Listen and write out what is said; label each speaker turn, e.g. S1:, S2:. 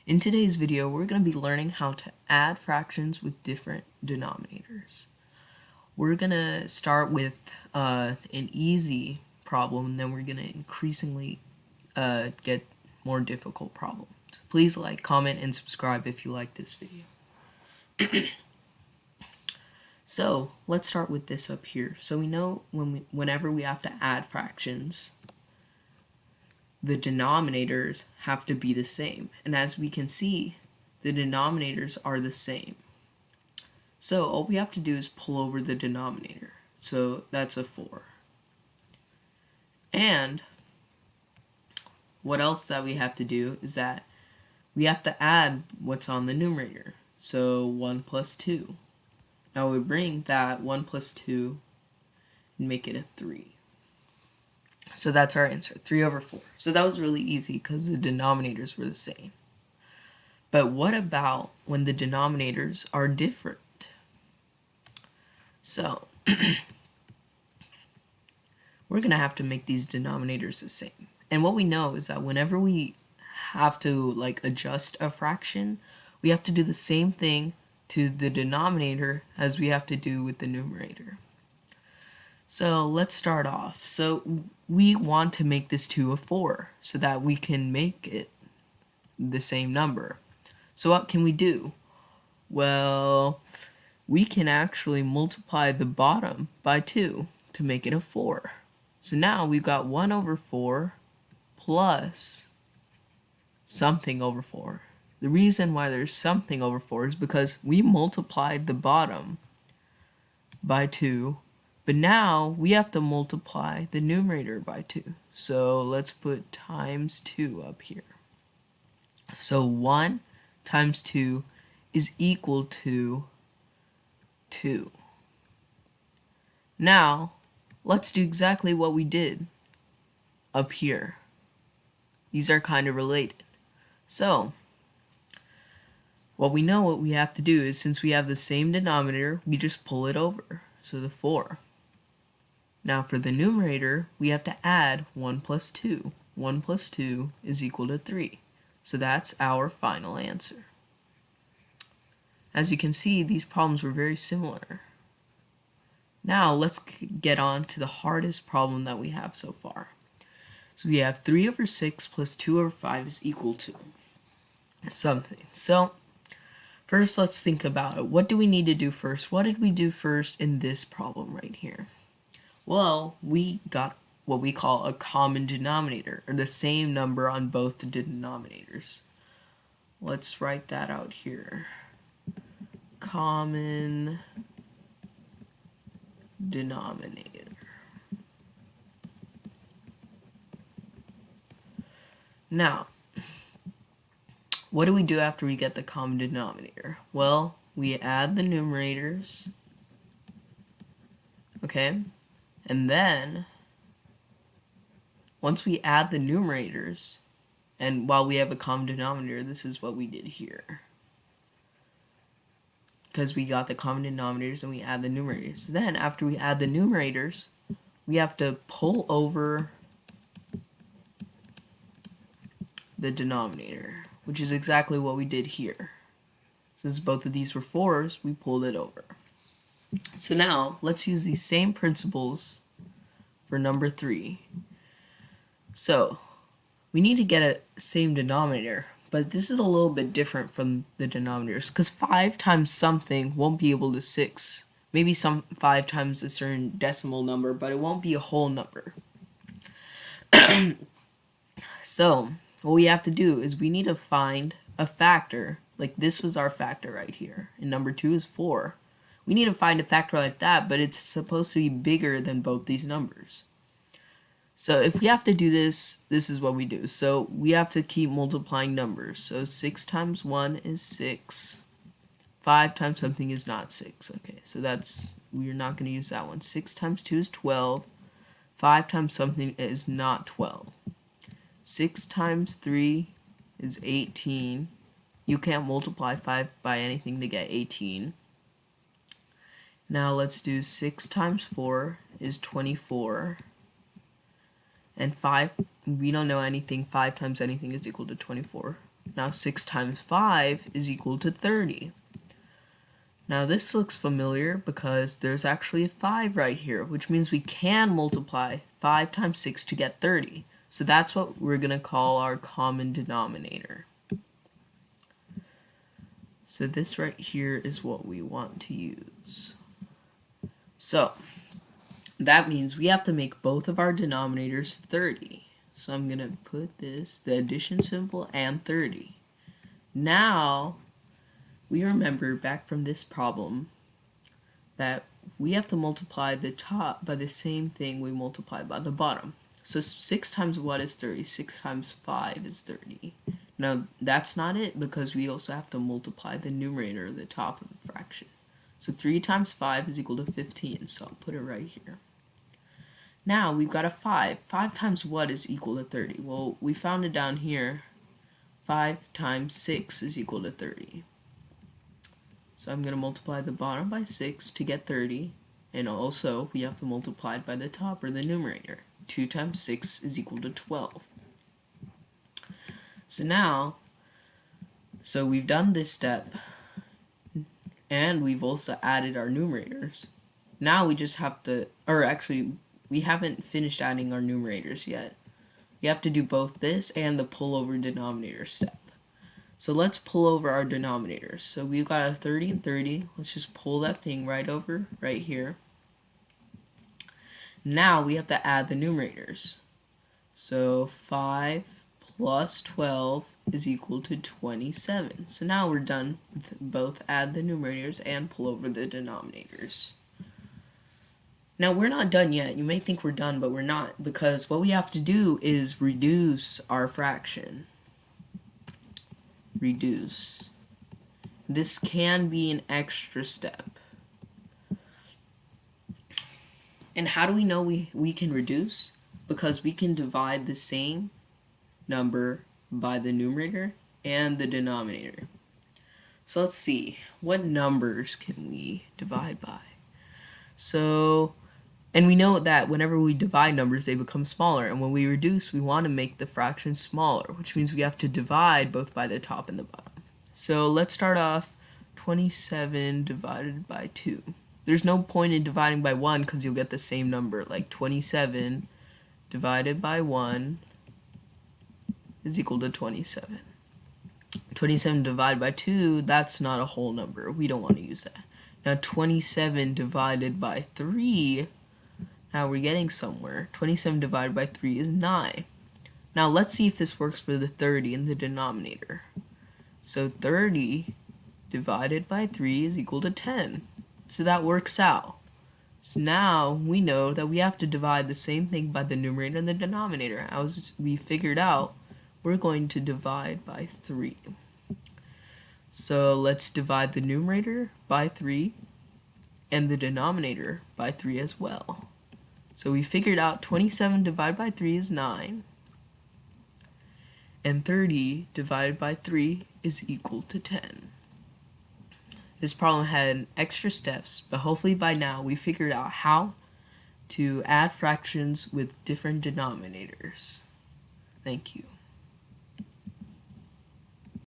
S1: In today's video, we're going to be learning how to add fractions with different denominators. We're going to start with an easy problem, and then we're going to increasingly get more difficult problems. Please like, comment, and subscribe if you like this video. So let's start with this up here. So we know whenever we have to add fractions, the denominators have to be the same. And as we can see, the denominators are the same. So all we have to do is pull over the denominator. So that's a 4. And what else that we have to do is that we have to add what's on the numerator. So 1 plus 2. Now we bring that 1 plus 2 and make it a 3. So that's our answer, 3 over 4. So that was really easy because the denominators were the same. But what about when the denominators are different? So we're going to have to make these denominators the same. And what we know is that whenever we have to adjust a fraction, we have to do the same thing to the denominator as we have to do with the numerator. So let's start off. So we want to make this 2 a 4 so that we can make it the same number. So what can we do? Well, we can actually multiply the bottom by 2 to make it a 4. So now we've got 1 over 4 plus something over 4. The reason why there's something over 4 is because we multiplied the bottom by 2, but now we have to multiply the numerator by 2. So let's put times 2 up here. So 1 times 2 is equal to 2. Now, let's do exactly what we did up here. These are kind of related. So what we have to do is, since we have the same denominator, we just pull it over. So the 4. Now for the numerator, we have to add 1 plus 2. 1 plus 2 is equal to 3. So that's our final answer. As you can see, these problems were very similar. Now let's get on to the hardest problem that we have so far. So we have 3 over 6 plus 2 over 5 is equal to something. So first, let's think about it. What do we need to do first? What did we do first in this problem right here? Well, we got what we call a common denominator, or the same number on both the denominators. Let's write that out here. Common denominator. Now, what do we do after we get the common denominator? Well, we add the numerators, okay? And then, once we add the numerators, and while we have a common denominator, this is what we did here. Because we got the common denominators and we add the numerators. Then, after we add the numerators, we have to pull over the denominator, which is exactly what we did here. Since both of these were 4s, we pulled it over. So now, let's use these same principles for number 3. So, we need to get a same denominator, but this is a little bit different from the denominators, because 5 times something won't be able to 6. Maybe 5 times a certain decimal number, but it won't be a whole number. So, what we have to do is we need to find a factor, like this was our factor right here, and number 2 is 4. We need to find a factor like that, but it's supposed to be bigger than both these numbers. So if we have to do this, this is what we do. So we have to keep multiplying numbers. So 6 times 1 is 6. 5 times something is not 6. Okay, so we're not going to use that one. 6 times 2 is 12. 5 times something is not 12. 6 times 3 is 18. You can't multiply 5 by anything to get 18. Now let's do 6 times 4 is 24. And 5 we don't know anything. 5 times anything is equal to 24. Now 6 times 5 is equal to 30. Now this looks familiar because there's actually a 5 right here, which means we can multiply 5 times 6 to get 30. So that's what we're going to call our common denominator. So this right here is what we want to use. So that means we have to make both of our denominators 30. So I'm going to put this, the addition symbol, and 30. Now, we remember back from this problem that we have to multiply the top by the same thing we multiplied by the bottom. So 6 times what is 30? 6 times 5 is 30. Now, that's not it because we also have to multiply the numerator at the top of the fraction. So 3 times 5 is equal to 15, so I'll put it right here. Now, we've got a 5. 5 times what is equal to 30? Well, we found it down here. 5 times 6 is equal to 30. So I'm going to multiply the bottom by 6 to get 30. And also, we have to multiply it by the top, or the numerator. 2 times 6 is equal to 12. So now, we've done this step. And we've also added our numerators. Now we just have to, or actually, we haven't finished adding our numerators yet. You have to do both this and the pullover denominator step. So let's pull over our denominators. So we've got a 30 and 30. Let's just pull that thing right over, right here. Now we have to add the numerators. So 5 plus 12 is equal to 27. So now we're done with both add the numerators and pull over the denominators. Now we're not done yet. You may think we're done, but we're not, because what we have to do is reduce our fraction. Reduce. This can be an extra step. And how do we know we can reduce? Because we can divide the same number by the numerator and the denominator. So let's see, what numbers can we divide by? So, and we know that whenever we divide numbers, they become smaller, and when we reduce, we want to make the fraction smaller, which means we have to divide both by the top and the bottom. So let's start off 27 divided by 2. There's no point in dividing by 1 because you'll get the same number, like 27 divided by 1 is equal to 27. 27 divided by 2, that's not a whole number. We don't want to use that. Now 27 divided by 3, now we're getting somewhere. 27 divided by 3 is 9. Now let's see if this works for the 30 in the denominator. So 30 divided by 3 is equal to 10. So that works out. So now we know that we have to divide the same thing by the numerator and the denominator. As we figured out, we're going to divide by 3. So let's divide the numerator by 3 and the denominator by 3 as well. So we figured out 27 divided by 3 is 9. And 30 divided by 3 is equal to 10. This problem had extra steps, but hopefully by now we figured out how to add fractions with different denominators. Thank you.